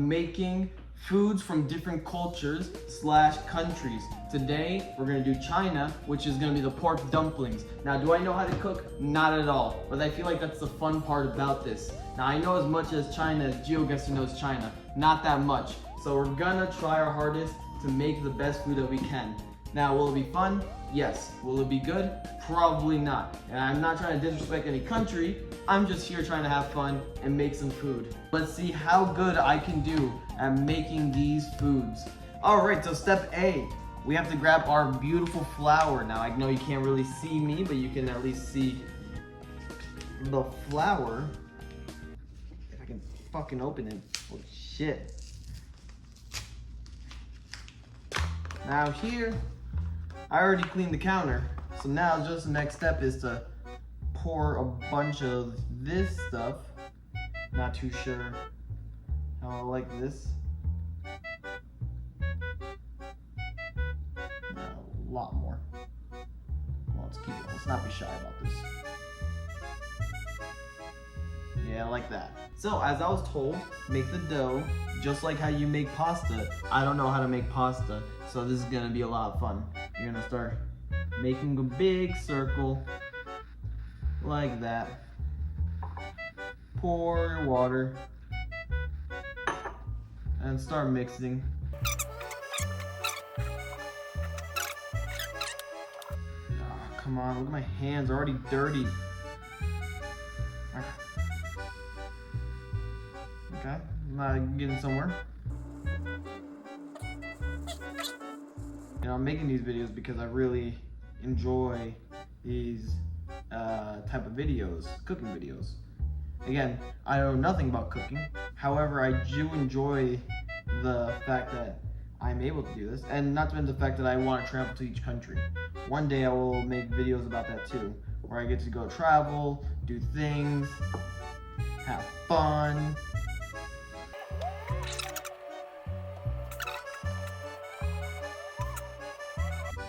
Making foods from different cultures / countries. Today, we're gonna do China, which is gonna be the pork dumplings. Now, do I know how to cook? Not at all, but I feel like that's the fun part about this. Now, I know as much as China as GeoGuessr knows China, not that much. So we're gonna try our hardest to make the best food that we can. Now, will it be fun? Yes. Will it be good? Probably not. And I'm not trying to disrespect any country. I'm just here trying to have fun and make some food. Let's see how good I can do at making these foods. All right, so step A, we have to grab our beautiful flour. Now, I know you can't really see me, but you can at least see the flour. If I can fucking open it. Oh, shit. Now here, I already cleaned the counter. So now just the next step is to pour a bunch of this stuff. Not too sure how I like this. A lot more. Well, let's keep it. Let's not be shy about this. Yeah, I like that. So as I was told, make the dough just like how you make pasta. I don't know how to make pasta, so this is gonna be a lot of fun. You're gonna start making a big circle like that. Pour your water and start mixing. Oh, come on, look at my hands, they're already dirty. Okay, I'm not getting somewhere. You know, I'm making these videos because I really enjoy these type of videos, cooking videos. Again, I know nothing about cooking. However, I do enjoy the fact that I'm able to do this, and not to mention the fact that I want to travel to each country. One day I will make videos about that too, where I get to go travel, do things, have fun.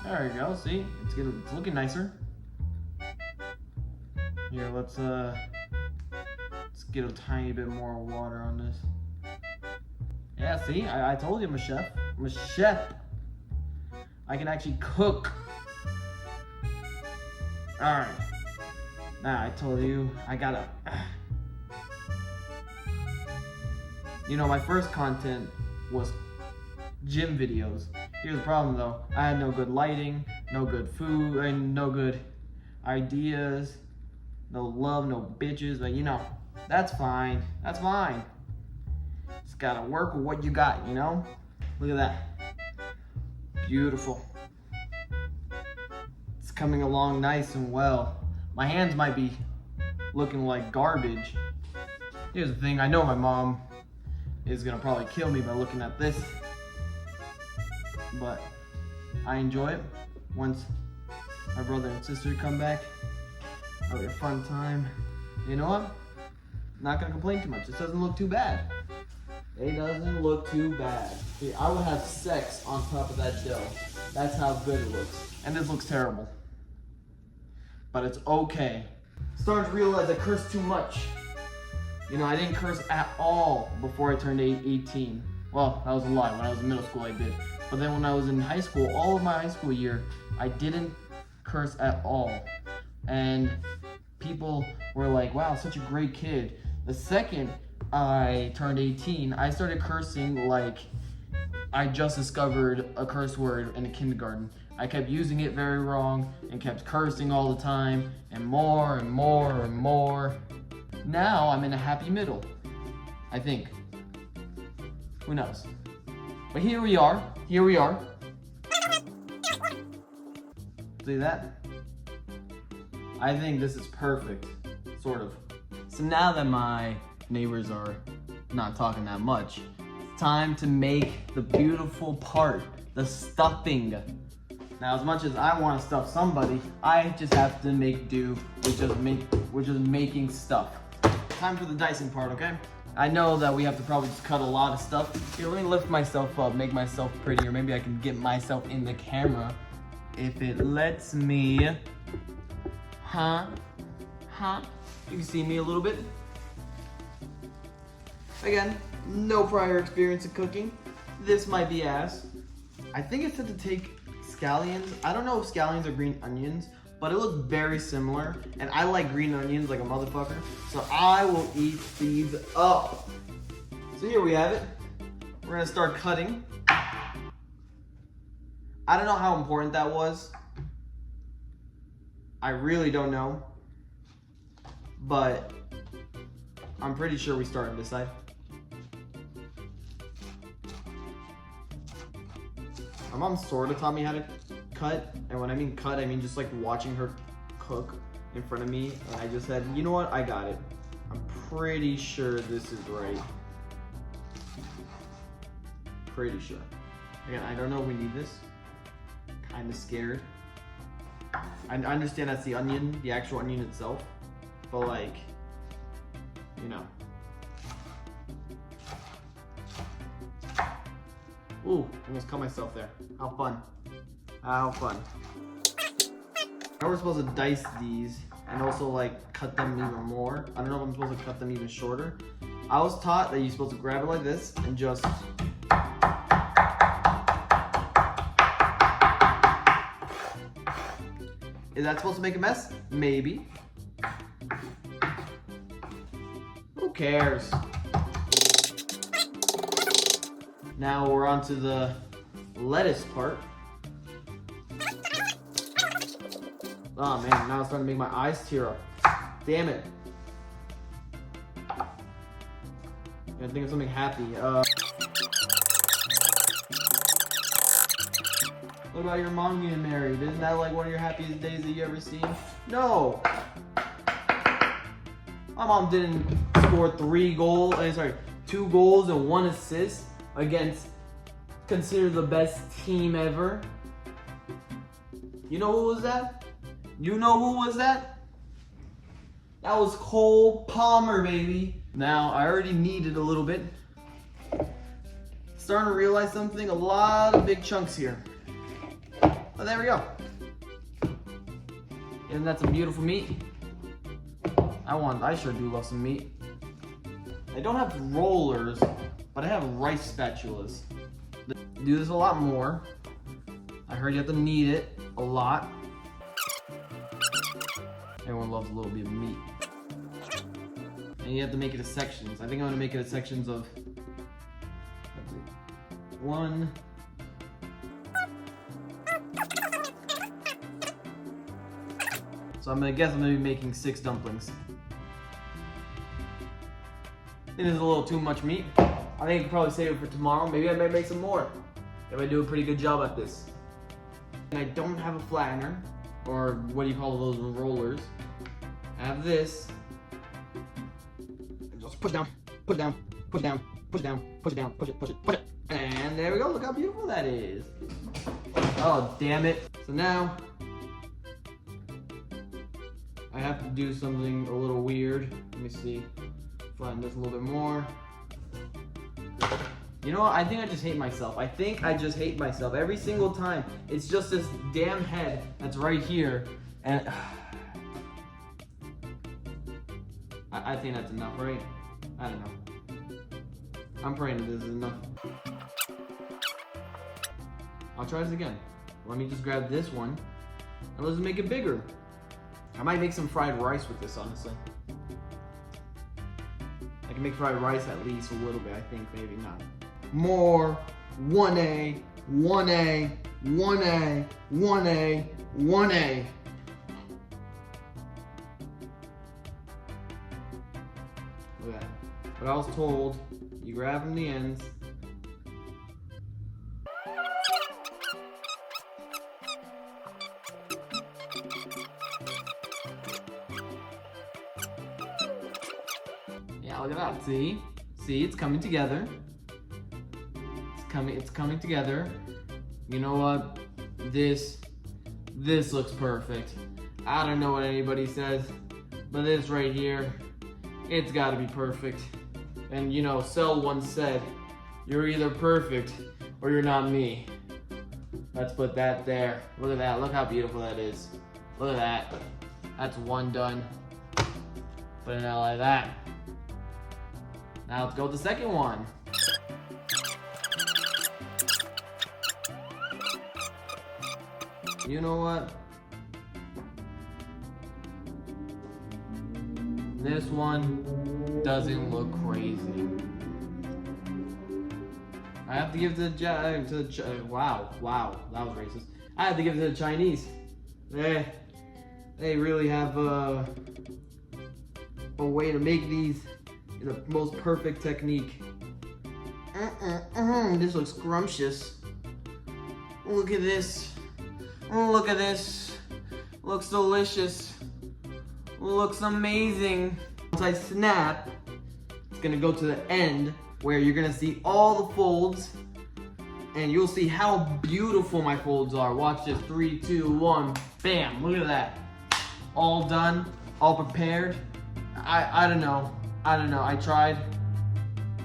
There you go, see? It's looking nicer. Here, let's get a tiny bit more water on this. Yeah, see? I told you I'm a chef. I'm a chef. I can actually cook. Alright. Now, I told you, I gotta... You know, my first content was gym videos. Here's the problem though, I had no good lighting, no good food, and no good ideas, no love, no bitches, but you know, that's fine, that's fine. Just gotta work with what you got, you know? Look at that. Beautiful. It's coming along nice and well. My hands might be looking like garbage. Here's the thing, I know my mom is gonna probably kill me by looking at this. But I enjoy it. Once my brother and sister come back, I'll have a fun time. You know what? Not gonna complain too much. This doesn't look too bad. It doesn't look too bad. See, I would have sex on top of that dough. That's how good it looks. And this looks terrible. But it's okay. Starting to realize I cursed too much. You know, I didn't curse at all before I turned 18. Well, that was a lie. When I was in middle school, I did. But then when I was in high school, all of my high school year, I didn't curse at all. And people were like, wow, such a great kid. The second I turned 18, I started cursing like I just discovered a curse word in kindergarten. I kept using it very wrong and kept cursing all the time and more and more and more. Now I'm in a happy middle, I think. Who knows? But here we are. Here we are. See that? I think this is perfect, sort of. So now that my neighbors are not talking that much, it's time to make the beautiful part, the stuffing. Now, as much as I want to stuff somebody, I just have to make do with just making stuff. Time for the dicing part, okay? I know that we have to probably just cut a lot of stuff. Here, let me lift myself up, make myself prettier. Maybe I can get myself in the camera if it lets me. Huh? You can see me a little bit. Again, no prior experience in cooking. This might be ass. I think it said to take scallions. I don't know if scallions are green onions, but it looks very similar. And I like green onions like a motherfucker. So I will eat these up. So here we have it. We're gonna start cutting. I don't know how important that was. I really don't know. But I'm pretty sure we start on this side. My mom sort of taught me how to cut, and when I mean cut, I mean just like watching her cook in front of me, and I just said, you know what, I got it. I'm pretty sure this is right. Pretty sure. Again, I don't know if we need this. Kind of scared. I understand that's the onion, the actual onion itself, but like, you know. Ooh, almost cut myself there. How fun. How fun. Now we're supposed to dice these and also like cut them even more. I don't know if I'm supposed to cut them even shorter. I was taught that you're supposed to grab it like this and just Is that supposed to make a mess? Maybe. Who cares? Now we're on to the lettuce part. Oh man, now it's starting to make my eyes tear up. Damn it. I think of something happy. What about your mom getting married? Isn't that like one of your happiest days that you ever seen? No! My mom didn't score 2 goals and 1 assist against considered the best team ever. You know who was that? You know who was that? That was Cole Palmer, baby. Now, I already kneaded a little bit. Starting to realize something, a lot of big chunks here. Oh, there we go. Isn't that some beautiful meat? I sure do love some meat. I don't have rollers, but I have rice spatulas. Do this a lot more. I heard you have to knead it a lot. Everyone loves a little bit of meat. And you have to make it to sections. I think I'm gonna make it to sections of 1. So I'm gonna be making 6 dumplings. It is a little too much meat. I think I could probably save it for tomorrow. Maybe I might make some more if I do a pretty good job at this. And I don't have a flattener, or what do you call those rollers. I have this. Just push down, push down, push down, push down, push it down, push it, push it, push it. And there we go, look how beautiful that is. Oh, damn it. So now, I have to do something a little weird. Let me see. Flatten this a little bit more. You know what? I think I just hate myself. I think I just hate myself every single time. It's just this damn head that's right here. And I think that's enough, right? I don't know. I'm praying that this is enough. I'll try this again. Let me just grab this one and let's make it bigger. I might make some fried rice with this, honestly. I can make fried rice at least a little bit, I think, maybe not. More, 1A, 1A, 1A, 1A, 1A. Look at that. But I was told, you grab from the ends. Yeah, look at that. See, it's coming together. It's coming together. You know what? This looks perfect. I don't know what anybody says, but this right here, it's gotta be perfect. And you know, Cell once said, you're either perfect or you're not me. Let's put that there. Look at that, look how beautiful that is. Look at that. That's one done. Put it out like that. Now let's go with the second one. You know what? This one doesn't look crazy. I have to give it to the wow, that was racist. I have to give it to the Chinese. They really have a way to make these in the most perfect technique. This looks scrumptious. Look at this. Look at this. Looks delicious. Looks amazing. Once I snap, it's gonna go to the end where you're gonna see all the folds and you'll see how beautiful my folds are. Watch this, 3, 2, 1, bam, look at that. All done, all prepared. I don't know, I tried.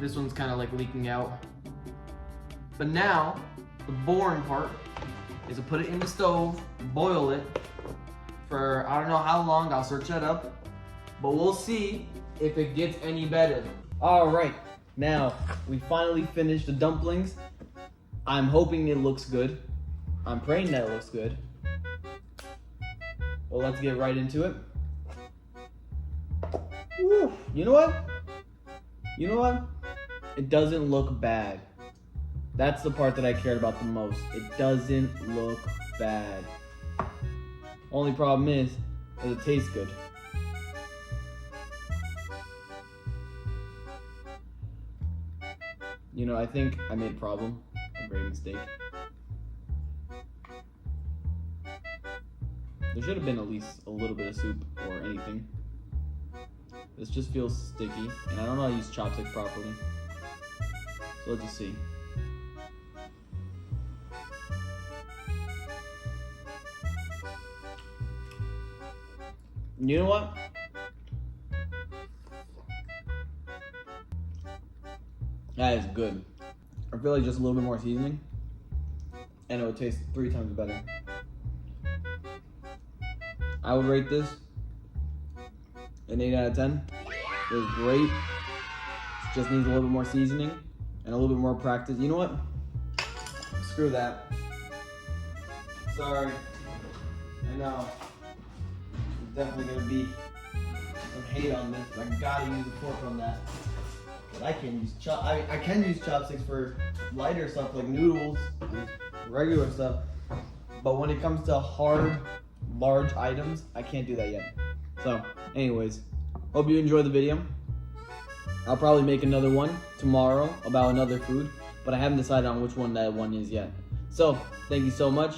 This one's kind of like leaking out. But now, the boring part is to put it in the stove, boil it for I don't know how long, I'll search that up. But we'll see if it gets any better. All right, now we finally finished the dumplings. I'm hoping it looks good. I'm praying that it looks good. Well, let's get right into it. Woo. You know what? You know what? It doesn't look bad. That's the part that I cared about the most. It doesn't look bad. Only problem is, does it taste good? You know, I think I made a problem, a great mistake. There should have been at least a little bit of soup or anything. This just feels sticky, and I don't know how to use chopsticks properly. So let's just see. You know what? That is good. I feel like just a little bit more seasoning and it would taste 3 times better. I would rate this an 8 out of 10. It was great. It just needs a little bit more seasoning and a little bit more practice. You know what? Screw that. Sorry. I know. There's definitely gonna be some hate on this. I gotta use the fork on that. But I can use I can use chopsticks for lighter stuff like noodles and regular stuff. But when it comes to hard, large items, I can't do that yet. So, anyways, hope you enjoyed the video. I'll probably make another one tomorrow about another food, but I haven't decided on which one that one is yet. So, thank you so much.